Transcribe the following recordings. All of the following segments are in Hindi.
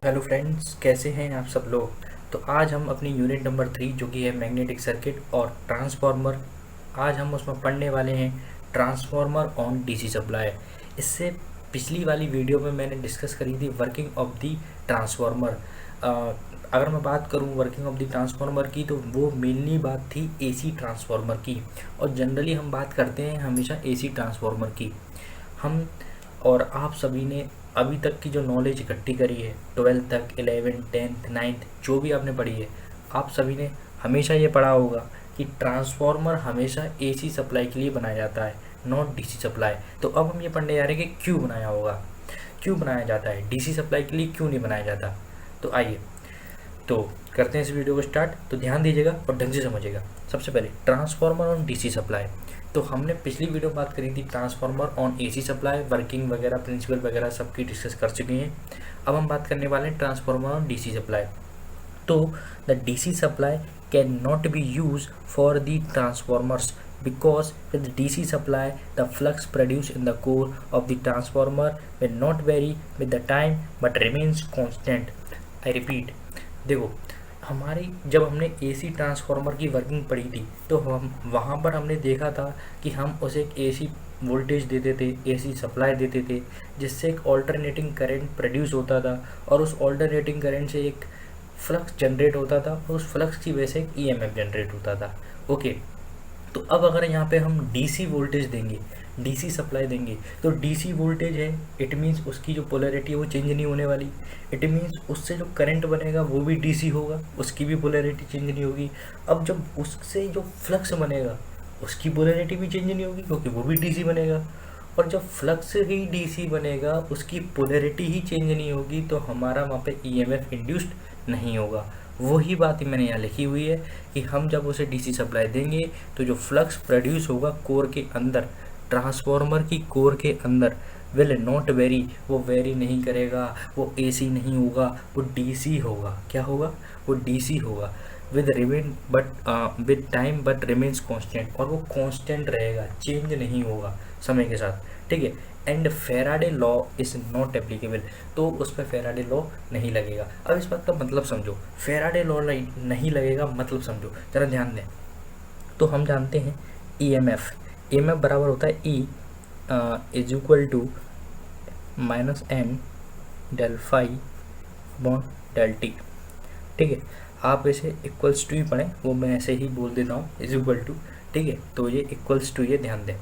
हेलो फ्रेंड्स, कैसे हैं आप सब लोग। तो आज हम अपनी यूनिट नंबर 3 जो कि है मैग्नेटिक सर्किट और ट्रांसफार्मर, आज हम उसमें पढ़ने वाले हैं ट्रांसफार्मर ऑन डीसी सप्लाई। इससे पिछली वाली वीडियो में मैंने डिस्कस करी थी वर्किंग ऑफ दी ट्रांसफार्मर। अगर मैं बात करूं वर्किंग ऑफ दी ट्रांसफार्मर की, तो वो मेनली बात थी एसी ट्रांसफार्मर की, और जनरली हम बात करते हैं हमेशा एसी ट्रांसफार्मर की। हम और आप सभी ने अभी तक की जो नॉलेज इकट्ठी करी है 12th तक, 11th 10th 9th जो भी आपने पढ़ी है, आप सभी ने हमेशा ये पढ़ा होगा कि ट्रांसफार्मर हमेशा एसी सप्लाई के लिए बनाया जाता है, नॉट डीसी सप्लाई। तो अब हम ये पढ़ने जा रहे हैं कि क्यों बनाया होगा, क्यों बनाया जाता है, डीसी सप्लाई के लिए क्यों नहीं बनाया जाता। तो आइए तो करते हैं इस वीडियो को स्टार्ट। तो ध्यान दीजिएगा और ढंग से समझिएगा। सबसे पहले ट्रांसफार्मर ऑन डीसी सप्लाई। तो हमने पिछली वीडियो में बात करी थी transformer on AC supply, working वगैरह, प्रिंसिपल वगैरह सबकी डिस्कस कर चुके हैं। अब हम बात करने वाले हैं ट्रांसफार्मर ऑन डीसी सप्लाई। तो the DC supply can not be use for the transformers because with DC supply the flux produced in the core of the transformer will not vary with the time but remains constant. I repeat, देखो हमारी जब हमने एसी ट्रांसफार्मर की वर्किंग पढ़ी थी तो हम वहाँ पर हमने देखा था कि हम उसे एक एसी वोल्टेज देते थे, एसी सप्लाई देते थे, जिससे एक ऑल्टरनेटिंग करंट प्रोड्यूस होता था और उस ऑल्टरनेटिंग करंट से एक फ्लक्स जनरेट होता था और उस फ्लक्स की वजह से एक ईएमएफ जनरेट होता था। ओके, तो अब अगर यहाँ पे हम डीसी वोल्टेज देंगे, डीसी सप्लाई देंगे, तो डीसी वोल्टेज है, इट मीन्स उसकी जो पोलैरिटी है वो चेंज नहीं होने वाली। इट मीन्स उससे जो करंट बनेगा वो भी डीसी होगा, उसकी भी पोलैरिटी चेंज नहीं होगी। अब जब उससे जो फ्लक्स बनेगा उसकी पोलैरिटी भी चेंज नहीं होगी क्योंकि वो भी डीसी बनेगा, और जब फ्लक्स ही डीसी बनेगा उसकी पोलैरिटी ही चेंज नहीं होगी, तो हमारा वहाँ पे ईएमएफ इंड्यूस्ड नहीं होगा। वही बात मैंने यहाँ लिखी हुई है कि हम जब उसे डीसी सप्लाई देंगे तो जो फ्लक्स प्रोड्यूस होगा कोर के अंदर, ट्रांसफार्मर की कोर के अंदर, विल नॉट वेरी, वो वेरी नहीं करेगा, वो एसी नहीं होगा, वो डीसी होगा। क्या होगा? वो डीसी होगा। With remain but with time but remains constant, और वो कांस्टेंट रहेगा, चेंज नहीं होगा समय के साथ। ठीक है। And Faraday law is not applicable, तो उस पर फेराडे लॉ नहीं लगेगा। अब इस बात का मतलब समझो, फेराडे लॉ नहीं लगेगा मतलब समझो, जरा ध्यान दें। तो हम जानते हैं ईएमएफ, ईएमएफ बराबर होता है e is equal to minus m del phi upon del t. ठीक है, आप इसे इक्वल्स टू ही पढ़ें, वो मैं ऐसे ही बोल देता हूँ इज इक्वल टू। ठीक है, तो ये इक्वल्स टू, ये ध्यान दें।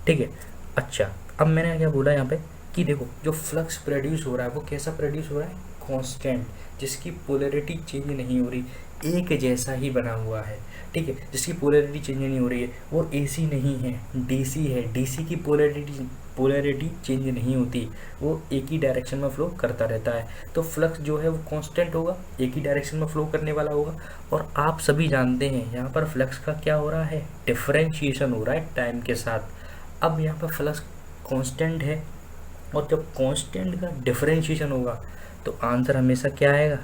ठीक है। अच्छा, अब मैंने क्या बोला यहाँ पे कि देखो जो फ्लक्स प्रोड्यूस हो रहा है वो कैसा प्रोड्यूस हो रहा है? कांस्टेंट, जिसकी पोलैरिटी चेंज नहीं हो रही, एक जैसा ही बना हुआ है। ठीक है, जिसकी पोलैरिटी चेंज नहीं हो रही है, वो एसी नहीं है, डीसी है। डीसी की पोलैरिटी चेंज नहीं होती, वो एक ही डायरेक्शन में फ्लो करता रहता है। तो फ्लक्स जो है वो कांस्टेंट होगा, एक ही डायरेक्शन में फ्लो करने वाला होगा। और आप सभी जानते हैं यहाँ पर फ्लक्स का क्या हो रहा है? डिफरेंशिएशन हो रहा है टाइम के साथ। अब यहाँ पर फ्लक्स कांस्टेंट है, और जब कांस्टेंट का डिफरेंशिएशन होगा तो आंसर हमेशा क्या आएगा?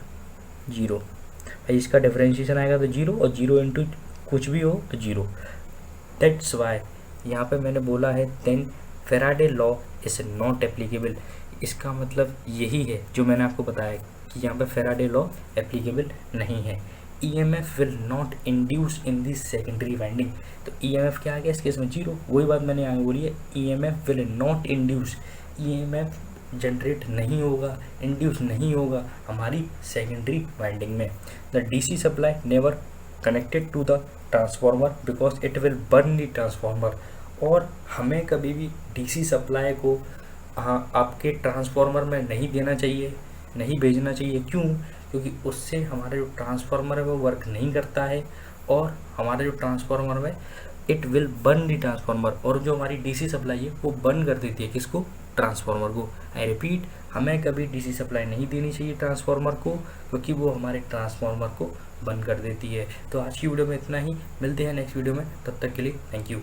जीरो। भाई इसका डिफरेंशिएशन आएगा तो जीरो, और जीरो इंटू कुछ भी हो तो जीरो। दैट्स वाई यहाँ पे मैंने बोला है then Faraday law is not applicable. इसका मतलब यही है जो मैंने आपको बताया कि यहाँ पे फेराडे लॉ एप्लीकेबल नहीं है। EMF will not induce in the secondary winding. तो EMF क्या आ गया इस केस में? जीरो। वही बात मैंने आगे बोली है, EMF will not induce, EMF generate नहीं होगा, इंड्यूस नहीं होगा हमारी सेकेंडरी वाइंडिंग में। The DC supply never connected to the transformer because it will burn the transformer. और हमें कभी भी डीसी सप्लाई को आपके ट्रांसफार्मर में नहीं देना चाहिए, नहीं भेजना चाहिए। क्यों? क्योंकि उससे हमारा जो ट्रांसफार्मर है वो वर्क नहीं करता है, और हमारे जो ट्रांसफार्मर में it will burn the transformer, और जो हमारी डीसी सप्लाई है वो बर्न कर देती है किसको? ट्रांसफार्मर को। आई रिपीट, हमें कभी डीसी सप्लाई नहीं देनी चाहिए ट्रांसफार्मर को, क्योंकि वो हमारे ट्रांसफार्मर को बंद कर देती है। तो आज की वीडियो में इतना ही, मिलते हैं नेक्स्ट वीडियो में, तब तक के लिए थैंक यू।